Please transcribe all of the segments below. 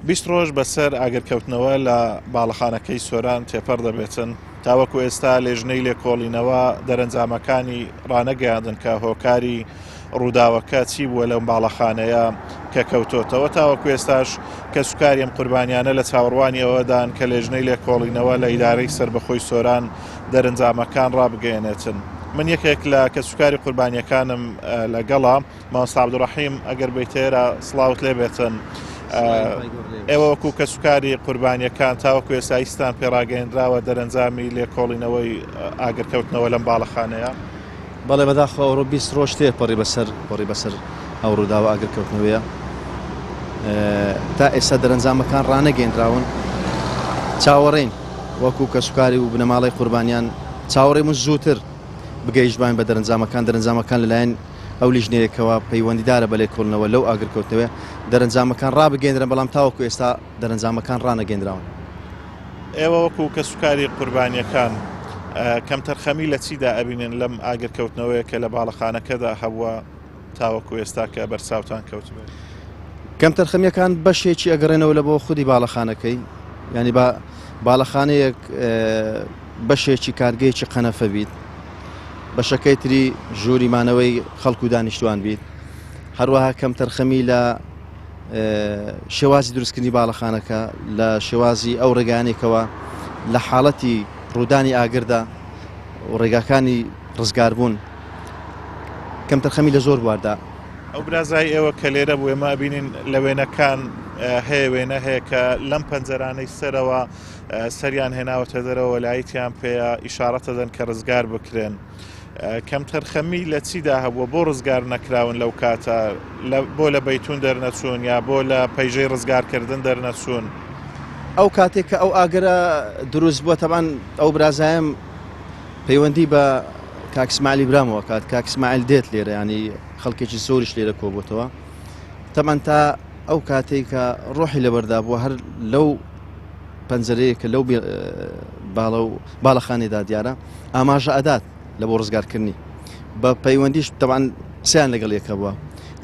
20 ڕۆژ بەسەر ئاگرکەوتنەوە لە باڵەخانەکەی سۆران تێپەڕ دەبێتن تاوەکو ئێستا لێژنەی لێکۆڵینەوە دەرەنجامەکانی ڕانەگەیاندن کە هۆکاری ڕووداوەکە چی بووە لەم باڵەخانەیە کە کەوتۆتەوە تاوەکو ئێستاش کە سوکاری ئەم قوربانیانە لە چاوەڕوانی ئەوەدان کە لێژنەی لێکۆڵینەوە لە ئیدارەی سەربەخۆی سۆران دەرەنجامەکان ڕابگەیەنێتن. من یەکێک لە کە سوکاری قوربانیەکانم لەگەڵا مامۆستا عەبدوڕەحیم ئەگەر بیتێرە سڵاوت لێ بێتن. ئێوە وەکو کە سوکاری قوربانیەکان تاوەکو ئێستا ئیستان پێڕاگەیەنراوە دەرەنجامی لێکۆڵینەوەی ئاگرکەوتنەوە لەم باڵەخانەیە. بەڵێ بەداخەوە ڕۆ 20 ڕۆژ تێپەڕی بەسەر ئەو ڕووداوە ئاگرکەوتنەوەیە تا ئێستا دەرەنجامەکان ڕانەگەیەنراون چاوەڕێین وەکو کە سوکاری و بنەماڵی قوربانیان چاوەڕێمون زووتر بگەیشتبان بە دەرەنجامەکان لەلایەن ئەو لیژنەیەکەوە پەیوەندیدارە بە لێکۆڵنەوە لەو ئاگرکەوتنەوە دەرەنجامەکان ڕابگەێنرن بەڵام تاوەکو ئێستا دەرەنجامەکان ڕانەگەێنراون. ئێوە وەکو کە سوکاری قوربانیەکان کەم تەرخەمی لە چیدا ئەبینن لەم ئاگرکەوتنەوەیە کە لە باڵەخانەکەدا هەبووە تاوەکو ئێستا کە بەرساوتان کەوتبێت؟ کەم تەرخەمیەکان بەشێکی ئەگەڕێنەوە لە بۆ خودی باڵەخانەکەی ینی باڵەخانەیەک بەشێکی کارگەیەکی قەنەفە بیت بەشەکەی تری ژووریمانەوەی خەڵکو و دانیشتوان بیت هەروەها کەم تەرخەمی لە شێوازی دروستکردنی باڵەخانەکە لە شێوازی ئەو ڕێگانێکەوە لە حاڵەتی ڕوودانی ئاگردا و ڕێگاکانی ڕزگاربوون کەم تەرخەمی لە زۆر بواردا. ئەو برازای ئێوە کە لێرە بوو ئێمە بینین لە وێنەکان هەیە وێنە هەیە کە لەم پەنجەرانەی سەرەوە سەریان هێناوەتە دەرەوە لایەتیان پێەیە ئیشارەتە دەن کە ڕزگار بکرێن. کەم تەرخەمی لە چیدا هەبووە بۆ ڕزگار نەکراون لەو کاتە بۆ لە بەیتون دەرنەچوون یا بۆ لە پەیژەی ڕزگارکردن دەرنەچوون؟ ئەو کاتێک کە ئەو ئاگرە دروست بووە تەبان ئەو برازایم پەیوەندی بە کاک ئیسماعیلی برامەوە کات کاک ئیسماعیل دێت لێرە ینی خەڵکێکی زۆریش لێرە کۆبووتەوە تەمان تا ئەو کاتێک کە ڕۆحی لەبەردا بووە هەر لەو پەنجەرەیە کە لەو باڵەخانەیەدا دیارە ئاماژە ئەدات لە بۆ ڕزگارکردنی بە پەیوەندیش تەبان قسەیان لەگەڵ یەکە بووە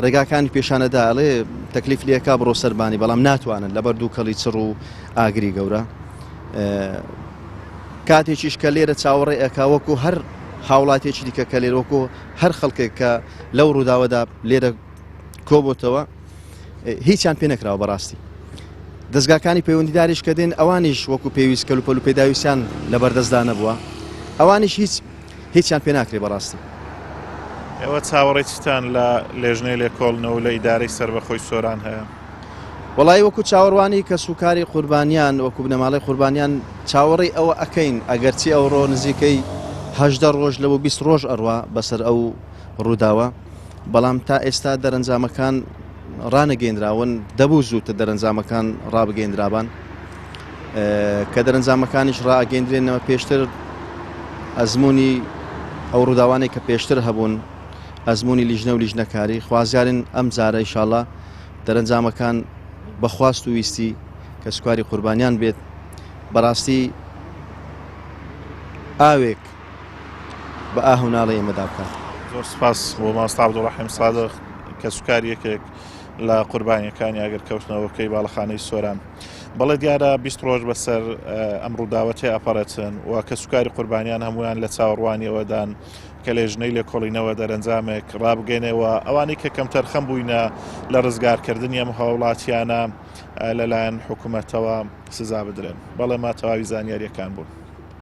ڕێگاکانی پێشانەدا ئەڵێ تەکلیف لێکا بڕۆ سەربانی بەڵام ناتوانن لەبەر دوو کەڵی چڕ و ئاگری گەورە کاتێکیش کە لێرە چاوەڕێ ئەکا وەکو هەر هاوڵاتێکی دیکە کە لێرە وەکو هەر خەڵکێک کە لەو ڕووداوەدا لێرە کۆبووتەوە هیچیان پێ نەکراوە بەڕاستی دەستگاکانی پەیوەندیداریش کە دێن ئەوانیش وەکو پێویست کەلوپەل و پێداویستیان لە بەردەستدا نەبووە ئەوانیش هیچیان پێ ناکرێ بەڕاستی. ئێوە چاوەڕێکتان لە لێژنەی لێکۆڵنەوە لە ئیدارەی سەربەخۆی سۆران هەیە؟ وەڵای وەکو چاوەڕوانی کە سوکاری قوربانیان وەکو بنەماڵی قوربانیان چاوەڕێی ئەوە ئەکەین ئەگەرچی ئەوڕۆ نزیکەی 18 ڕۆژ لەبوو 20 ڕۆژ ئەڕوا بەسەر ئەو ڕووداوە بەڵام تا ئێستا دەرەنجامەکان ڕانەگەیەنراون دەبوو زووتە دەرەنجامەکان ڕابگەیەنرابان کە دەرەنجامەکانیش ڕاگەیەندرێنەوە پێشتر ئەزمموی ئەو ڕووداوانێک کە پێشتر هەبوون ئەزمموی لیژنە و لیژنەکاری خوازیارن ئەم جارە ئینشاڵڵا دەرەنجامەکان بەخواست و ویستی کە سوکاری قوربانیان بێت بەڕاستی ئاوێک بە ئاهوناڵی ئێمەدا بکات. زۆر سپاس بۆ مامۆستا عەبدوڕەحیم سادق کە سوکاریەکێک لە قوربانیەکانی ئاگرکەوتنەوەکەی باڵەخانەی سۆران. بەڵێ دیارە 20 ڕۆژ بەسەر ئەم ڕووداوەتێ ئەپەڕێتن و کە سوکاری قوربانیان هەمویان لە چاوەڕوانی ئەوەدان کە لێژنەی لێکۆڵینەوە دەرەنجامێک ڕابگەێنەوە ئەوانەی کە کەم تەرخەم بووینە لە ڕزگارکردنی ئەم هاوڵاتیانە لەلایەن حکوومەتەوە سزا بدرێن. بەڵێ ما تەواوی زانیاریەکان بوون.